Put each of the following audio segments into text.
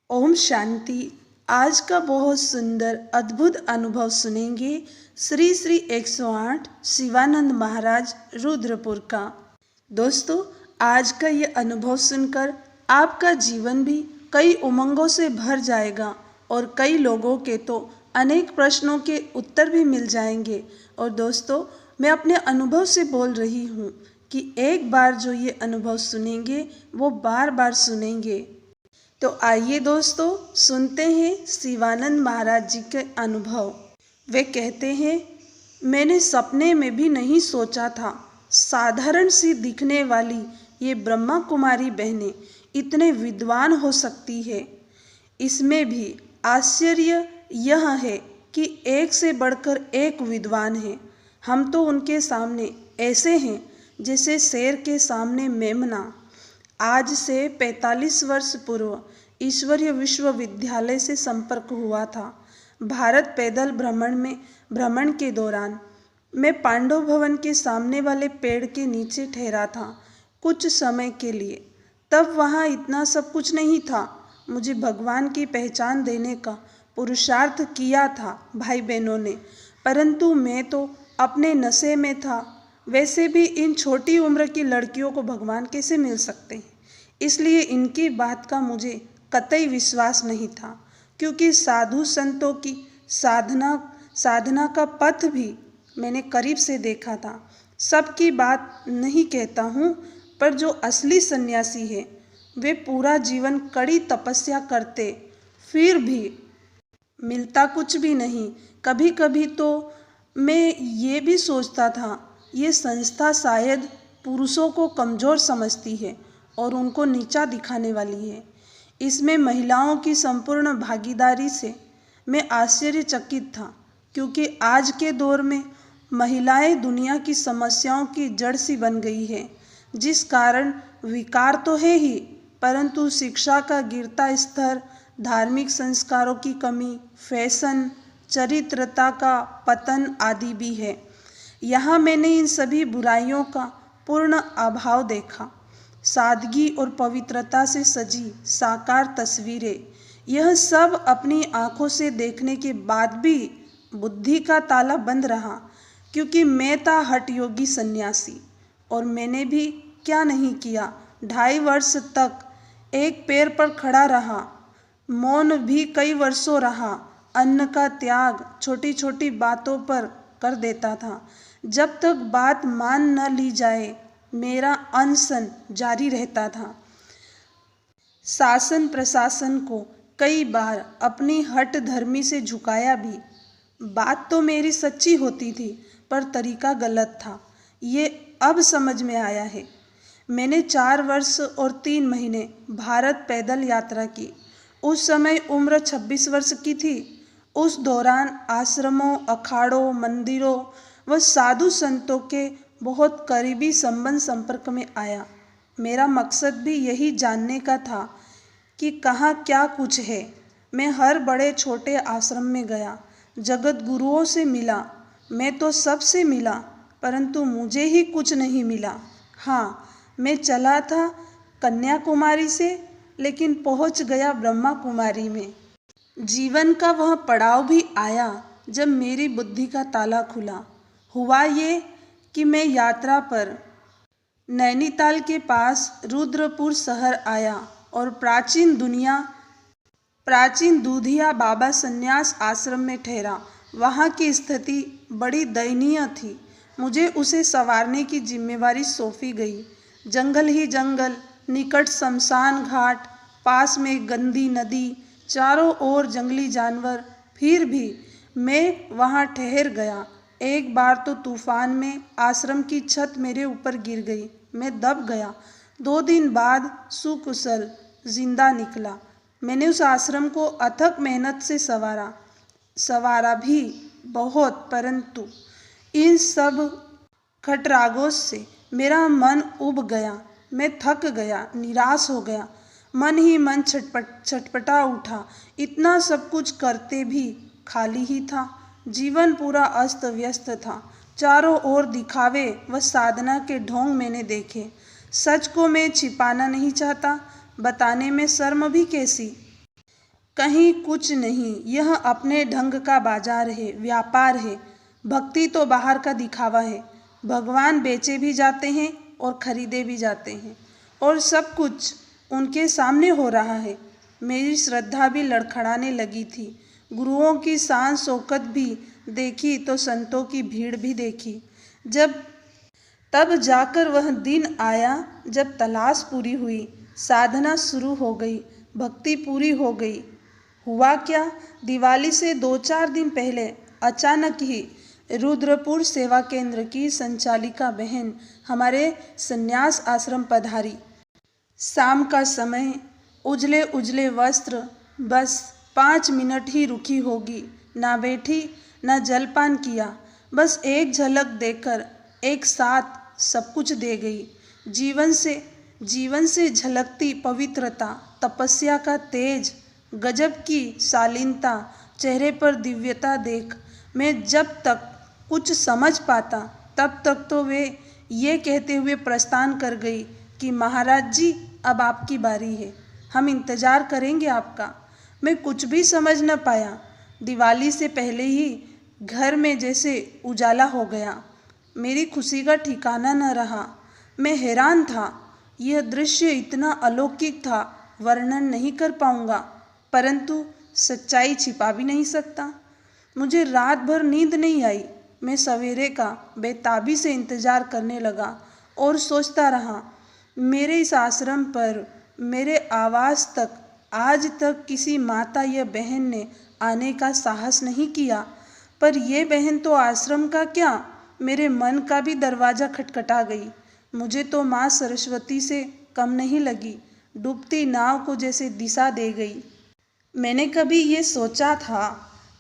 ओम शांति। आज का बहुत सुंदर अद्भुत अनुभव सुनेंगे श्री श्री 108 शिवानंद महाराज रुद्रपुर का। दोस्तों, आज का ये अनुभव सुनकर आपका जीवन भी कई उमंगों से भर जाएगा और कई लोगों के तो अनेक प्रश्नों के उत्तर भी मिल जाएंगे। और दोस्तों, मैं अपने अनुभव से बोल रही हूँ कि एक बार जो ये अनुभव सुनेंगे वो बार बार सुनेंगे। तो आइए दोस्तों, सुनते हैं शिवानंद महाराज जी के अनुभव। वे कहते हैं, मैंने सपने में भी नहीं सोचा था साधारण सी दिखने वाली ये ब्रह्मा कुमारी बहनें इतने विद्वान हो सकती है। इसमें भी आश्चर्य यह है कि एक से बढ़कर एक विद्वान है। हम तो उनके सामने ऐसे हैं जैसे शेर के सामने मेमना। आज से 45 वर्ष पूर्व ईश्वरीय विश्वविद्यालय से संपर्क हुआ था। भारत पैदल भ्रमण के दौरान मैं पांडव भवन के सामने वाले पेड़ के नीचे ठहरा था कुछ समय के लिए। तब वहाँ इतना सब कुछ नहीं था। मुझे भगवान की पहचान देने का पुरुषार्थ किया था भाई बहनों ने, परंतु मैं तो अपने नशे में था। वैसे भी इन छोटी उम्र की लड़कियों को भगवान कैसे मिल सकते हैं, इसलिए इनकी बात का मुझे कतई विश्वास नहीं था। क्योंकि साधु संतों की साधना का पथ भी मैंने करीब से देखा था। सबकी बात नहीं कहता हूँ, पर जो असली सन्यासी है वे पूरा जीवन कड़ी तपस्या करते, फिर भी मिलता कुछ भी नहीं। कभी कभी तो मैं ये भी सोचता था, ये संस्था शायद पुरुषों को कमज़ोर समझती है और उनको नीचा दिखाने वाली है। इसमें महिलाओं की संपूर्ण भागीदारी से मैं आश्चर्यचकित था, क्योंकि आज के दौर में महिलाएं दुनिया की समस्याओं की जड़ सी बन गई है। जिस कारण विकार तो है ही, परंतु शिक्षा का गिरता स्तर, धार्मिक संस्कारों की कमी, फैशन, चरित्रता का पतन आदि भी है। यहाँ मैंने इन सभी बुराइयों का पूर्ण अभाव देखा। सादगी और पवित्रता से सजी साकार तस्वीरें, यह सब अपनी आंखों से देखने के बाद भी बुद्धि का ताला बंद रहा। क्योंकि मैं था हठ योगी सन्यासी, और मैंने भी क्या नहीं किया। 2.5 वर्ष तक एक पैर पर खड़ा रहा, मौन भी कई वर्षों रहा, अन्न का त्याग छोटी छोटी बातों पर कर देता था। जब तक बात मान न ली जाए मेरा अनशन जारी रहता था। शासन प्रशासन को कई बार अपनी हठ धर्मी से झुकाया भी। बात तो मेरी सच्ची होती थी, पर तरीका गलत था, ये अब समझ में आया है। मैंने 4 वर्ष और 3 महीने भारत पैदल यात्रा की। उस समय उम्र 26 वर्ष की थी। उस दौरान आश्रमों, अखाड़ों, मंदिरों व साधु संतों के बहुत करीबी संपर्क में आया। मेरा मकसद भी यही जानने का था कि कहाँ क्या कुछ है। मैं हर बड़े छोटे आश्रम में गया, जगत गुरुओं से मिला। मैं तो सबसे मिला, परंतु मुझे ही कुछ नहीं मिला। हाँ, मैं चला था कन्याकुमारी से, लेकिन पहुँच गया ब्रह्मा कुमारी में। जीवन का वह पड़ाव भी आया जब मेरी बुद्धि का ताला खुला। हुआ ये कि मैं यात्रा पर नैनीताल के पास रुद्रपुर शहर आया और प्राचीन दूधिया बाबा संन्यास आश्रम में ठहरा। वहाँ की स्थिति बड़ी दयनीय थी। मुझे उसे संवारने की जिम्मेवारी सौंपी गई। जंगल ही जंगल, निकट शमशान घाट, पास में गंदी नदी, चारों ओर जंगली जानवर। फिर भी मैं वहाँ ठहर गया। एक बार तो तूफान में आश्रम की छत मेरे ऊपर गिर गई, मैं दब गया। 2 दिन बाद सुकुशल जिंदा निकला। मैंने उस आश्रम को अथक मेहनत से संवारा भी बहुत, परंतु इन सब खटरागों से मेरा मन उब गया। मैं थक गया, निराश हो गया। मन ही मन छटपटा उठा। इतना सब कुछ करते भी खाली ही था। जीवन पूरा अस्त व्यस्त था। चारों ओर दिखावे व साधना के ढोंग मैंने देखे। सच को मैं छिपाना नहीं चाहता, बताने में शर्म भी कैसी। कहीं कुछ नहीं, यह अपने ढंग का बाजार है, व्यापार है। भक्ति तो बाहर का दिखावा है। भगवान बेचे भी जाते हैं और खरीदे भी जाते हैं, और सब कुछ उनके सामने हो रहा है। मेरी श्रद्धा भी लड़खड़ाने लगी थी। गुरुओं की शान शौकत भी देखी तो संतों की भीड़ भी देखी। तब जाकर वह दिन आया जब तलाश पूरी हुई, साधना शुरू हो गई, भक्ति पूरी हो गई। हुआ क्या, दिवाली से 2-4 दिन पहले अचानक ही रुद्रपुर सेवा केंद्र की संचालिका बहन हमारे संन्यास आश्रम पधारी। शाम का समय, उजले उजले वस्त्र, बस 5 मिनट ही रुकी होगी, ना बैठी ना जलपान किया, बस एक झलक देकर एक साथ सब कुछ दे गई। जीवन से झलकती पवित्रता, तपस्या का तेज, गजब की शालीनता, चेहरे पर दिव्यता देख मैं जब तक कुछ समझ पाता तब तक तो वे ये कहते हुए प्रस्थान कर गई कि महाराज जी, अब आपकी बारी है, हम इंतज़ार करेंगे आपका। मैं कुछ भी समझ न पाया। दिवाली से पहले ही घर में जैसे उजाला हो गया। मेरी खुशी का ठिकाना न रहा। मैं हैरान था। यह दृश्य इतना अलौकिक था, वर्णन नहीं कर पाऊंगा, परंतु सच्चाई छिपा भी नहीं सकता। मुझे रात भर नींद नहीं आई। मैं सवेरे का बेताबी से इंतज़ार करने लगा और सोचता रहा, मेरे इस आश्रम पर, मेरे आवास तक आज तक किसी माता या बहन ने आने का साहस नहीं किया, पर यह बहन तो आश्रम का क्या, मेरे मन का भी दरवाज़ा खटखटा गई। मुझे तो माँ सरस्वती से कम नहीं लगी, डूबती नाव को जैसे दिशा दे गई। मैंने कभी ये सोचा था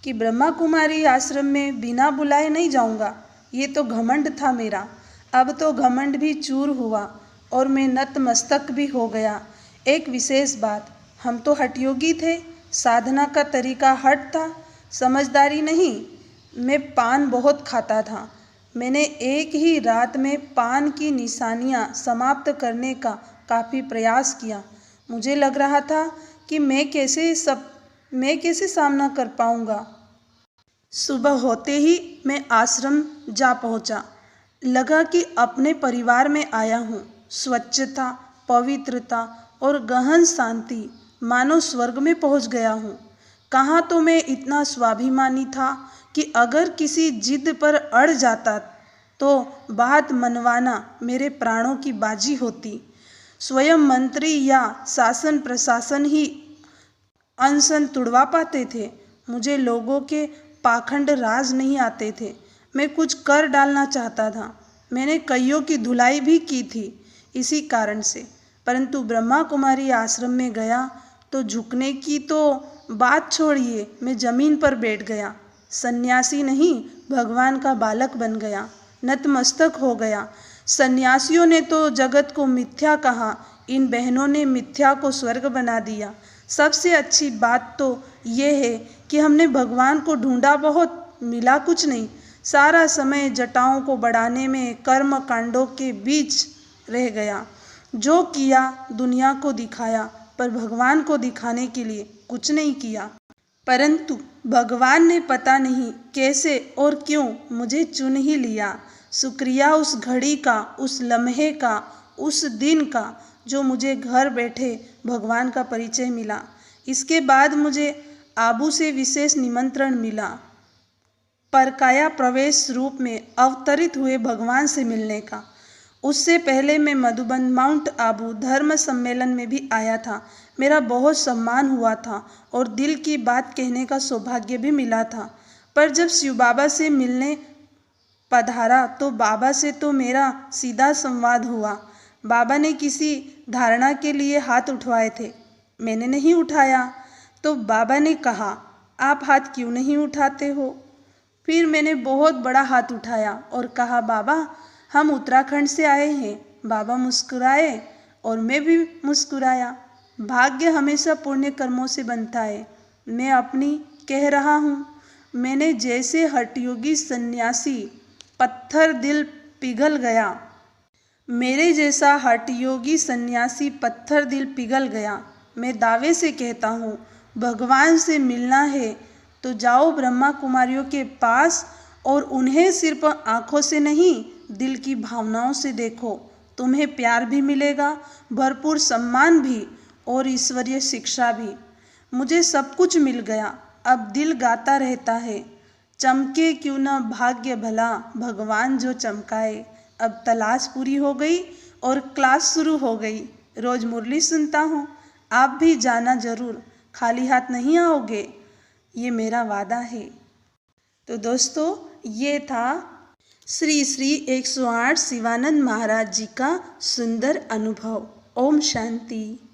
कि ब्रह्मा कुमारी आश्रम में बिना बुलाए नहीं जाऊंगा। ये तो घमंड था मेरा। अब तो घमंड भी चूर हुआ और मैं नतमस्तक भी हो गया। एक विशेष बात, हम तो हठयोगी थे, साधना का तरीका हट था, समझदारी नहीं। मैं पान बहुत खाता था। मैंने एक ही रात में पान की निशानियाँ समाप्त करने का काफ़ी प्रयास किया। मुझे लग रहा था कि मैं कैसे सामना कर पाऊंगा। सुबह होते ही मैं आश्रम जा पहुंचा। लगा कि अपने परिवार में आया हूँ। स्वच्छता, पवित्रता और गहन शांति, मानो स्वर्ग में पहुंच गया हूँ। कहाँ तो मैं इतना स्वाभिमानी था कि अगर किसी जिद पर अड़ जाता तो बात मनवाना मेरे प्राणों की बाजी होती। स्वयं मंत्री या शासन प्रशासन ही अनशन तुड़वा पाते थे। मुझे लोगों के पाखंड राज नहीं आते थे। मैं कुछ कर डालना चाहता था। मैंने कईयों की धुलाई भी की थी इसी कारण से, परंतु ब्रह्मा कुमारी आश्रम में गया तो झुकने की तो बात छोड़िए, मैं जमीन पर बैठ गया। सन्यासी नहीं, भगवान का बालक बन गया, नतमस्तक हो गया। सन्यासियों ने तो जगत को मिथ्या कहा, इन बहनों ने मिथ्या को स्वर्ग बना दिया। सबसे अच्छी बात तो ये है कि हमने भगवान को ढूंढा बहुत, मिला कुछ नहीं। सारा समय जटाओं को बढ़ाने में, कर्म कांडों के बीच रह गया। जो किया दुनिया को दिखाया, पर भगवान को दिखाने के लिए कुछ नहीं किया। परंतु भगवान ने पता नहीं कैसे और क्यों मुझे चुन ही लिया। शुक्रिया उस घड़ी का, उस लम्हे का, उस दिन का जो मुझे घर बैठे भगवान का परिचय मिला। इसके बाद मुझे आबू से विशेष निमंत्रण मिला, परकाया प्रवेश रूप में अवतरित हुए भगवान से मिलने का। उससे पहले मैं मधुबन माउंट आबू धर्म सम्मेलन में भी आया था। मेरा बहुत सम्मान हुआ था और दिल की बात कहने का सौभाग्य भी मिला था। पर जब शिव बाबा से मिलने पधारा तो बाबा से तो मेरा सीधा संवाद हुआ। बाबा ने किसी धारणा के लिए हाथ उठवाए थे, मैंने नहीं उठाया। तो बाबा ने कहा, आप हाथ क्यों नहीं उठाते हो? फिर मैंने बहुत बड़ा हाथ उठाया और कहा, बाबा हम उत्तराखंड से आए हैं। बाबा मुस्कुराए और मैं भी मुस्कुराया। भाग्य हमेशा पुण्य कर्मों से बनता है। मैं अपनी कह रहा हूँ। मैंने जैसे हठयोगी सन्यासी, पत्थर दिल पिघल गया। मेरे जैसा हठयोगी सन्यासी पत्थर दिल पिघल गया। मैं दावे से कहता हूँ, भगवान से मिलना है तो जाओ ब्रह्मा कुमारियों के पास और उन्हें सिर्फ आंखों से नहीं दिल की भावनाओं से देखो। तुम्हें प्यार भी मिलेगा, भरपूर सम्मान भी और ईश्वरीय शिक्षा भी। मुझे सब कुछ मिल गया, अब दिल गाता रहता है, चमके क्यों न भाग्य भला भगवान जो चमकाए। अब तलाश पूरी हो गई और क्लास शुरू हो गई। रोज मुरली सुनता हूँ, आप भी जाना जरूर, खाली हाथ नहीं आओगे, ये मेरा वादा है। तो दोस्तों, ये था श्री श्री 108 शिवानंद महाराज जी का सुंदर अनुभव। ओम शांति।